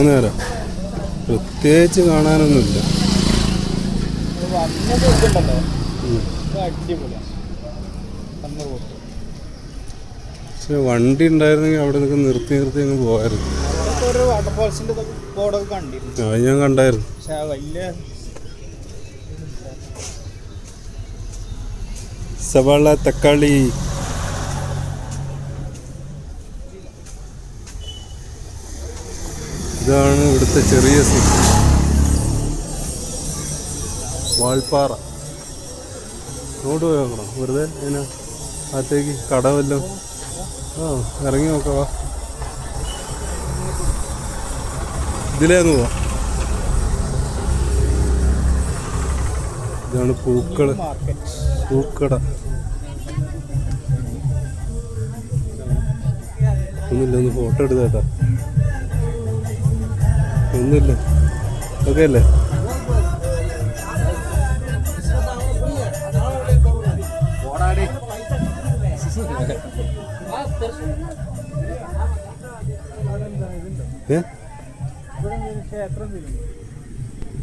നേരം പ്രത്യേകിച്ച് കാണാനൊന്നുമില്ല. പക്ഷെ വണ്ടി ഉണ്ടായിരുന്നെങ്കിൽ അവിടെ നിൽക്ക് നിർത്തി അങ്ങ് പോയായിരുന്നു. അത് ഞാൻ കണ്ടായിരുന്നു. സവാള, തക്കാളി. ഇതാണ് ഇവിടുത്തെ ചെറിയ വാൾപ്പാറ. അങ്ങോട്ട് പോയി നോക്കണം വെറുതെ. അതിനാ അകത്തേക്ക് കടവല്ലോ. ഇറങ്ങി നോക്കവാ. ഇതിലേന്ന് പോവാ. ഇതാണ് പൂക്കട. ഒന്നുമില്ല, ഒന്ന് ഫോട്ടോ എടുത്തേട്ടാ. ഒന്നുമില്ല, ഓക്കെ അല്ലേ?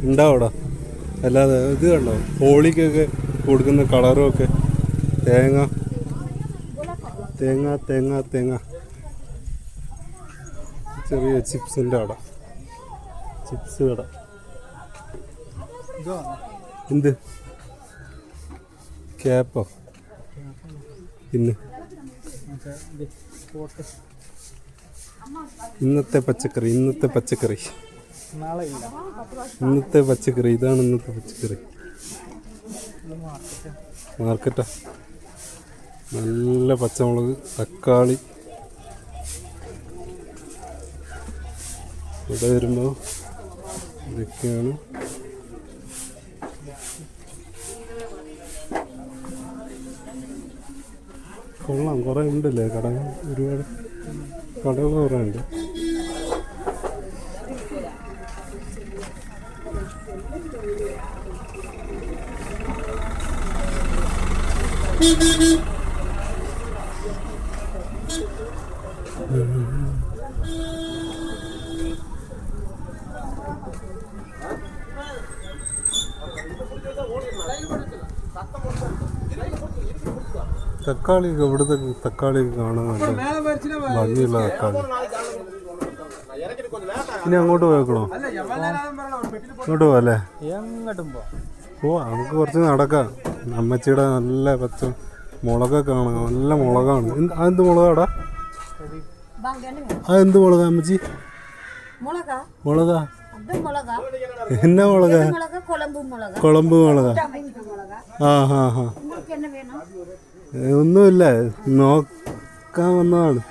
ഉണ്ടാവൂടാ. അല്ലാതെ ഇത് കണ്ടോ, ഹോളിക്കൊക്കെ കൊടുക്കുന്ന കളറും ഒക്കെ. തേങ്ങ തേങ്ങ തേങ്ങ തേങ്ങ. ചെറിയ ചിപ്സിൻ്റെ കട, ചിപ്സ് കട. എന്ത് ക്യാപ്പോ? പിന്നെ ഇന്നത്തെ പച്ചക്കറി ഇതാണ് ഇന്നത്തെ പച്ചക്കറി മാർക്കറ്റാ. നല്ല പച്ചമുളക്, തക്കാളി. ഇവിടെ വരുമ്പോൾ ഇതൊക്കെയാണ്. കൊള്ളാം, കുറേ ഉണ്ടല്ലേ കടകൾ. ഒരുപാട് കടകൾ കുറേ ഉണ്ട്. തക്കാളിയൊക്കെ ഇവിടുത്തെ തക്കാളിയൊക്കെ കാണാൻ നല്ല ഭംഗിയുള്ള തക്കാളി. ഇനി അങ്ങോട്ട് പോയേക്കണോ? ഇങ്ങോട്ട് പോവല്ലേ? പോവാ, നമുക്ക് കുറച്ച് നടക്കാം. അമ്മച്ചിയുടെ നല്ല പച്ച മുളകൊക്കെ കാണാം. നല്ല മുളകാണ്. അതെന്ത് മുളകാടാ? അതെന്ത് മുളകാ അമ്മച്ചി? മുളകാ എന്നാ മുളകാ? കുളമ്പ് മുളകാ. ആ ഒന്നുമില്ല, നോക്കാൻ വന്നതാണ്.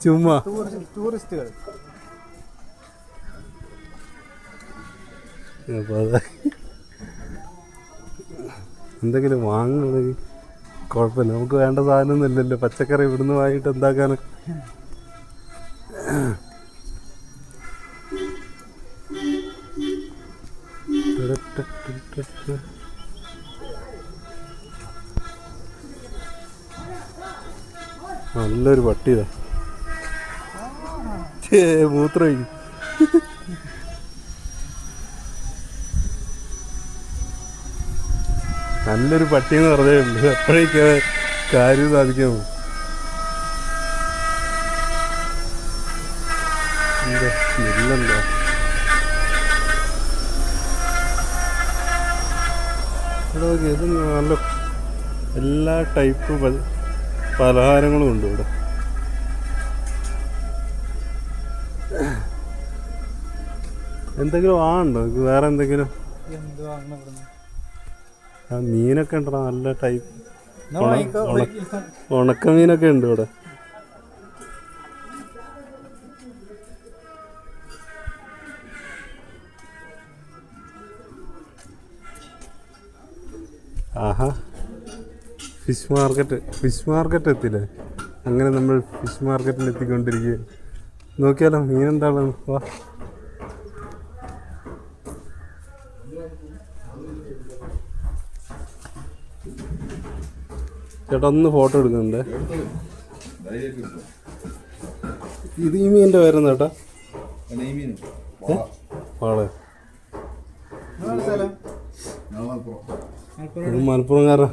ചുമ്മാ ടൂറിസ്റ്റുകൾ. എന്തെങ്കിലും വാങ്ങണമെങ്കിൽ കുഴപ്പമില്ല. നമുക്ക് വേണ്ട സാധനമൊന്നും ഇല്ലല്ലോ. പച്ചക്കറി ഇവിടുന്ന് വാങ്ങിയിട്ട് എന്താക്കാന്? നല്ലൊരു പട്ടിയതാ. മൂത്രമൊഴിക്കും. നല്ലൊരു പട്ടിയെന്ന് പറഞ്ഞേ ഉള്ളൂ. അപ്പോഴേക്ക് കാര്യം സാധിക്കാൻ പോകും. ഇല്ലല്ലോ, ഇത് നല്ല എല്ലാ ടൈപ്പ് പലഹാരങ്ങളും ഉണ്ട് ഇവിടെ. എന്തെങ്കിലും വാങ്ങണ്ടോ? വേറെ എന്തെങ്കിലും? ആ മീനൊക്കെ ഉണ്ടോ? നല്ല ടൈപ്പ് ഉണക്കമീനൊക്കെ ഉണ്ട് ഇവിടെ. ആഹാ, ഫിഷ് മാർക്കറ്റ് എത്തില്ലേ? അങ്ങനെ നമ്മൾ ഫിഷ് മാർക്കറ്റിൽ എത്തിക്കൊണ്ടിരിക്കുക. നോക്കിയാലോ മീനെന്താണ്? വാ. ചേട്ടാ ഒന്ന് ഫോട്ടോ എടുക്കുന്നുണ്ട്. ഇത് ഈ മീനിൻ്റെ പേരെന്താ ചേട്ടാ? വാള. ഇത് മലപ്പുറംകാരാ.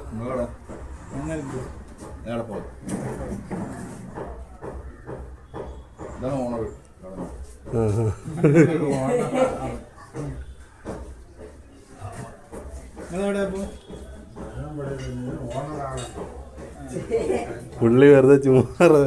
പുള്ളി വെറുതെ ചുമ്മാറ്.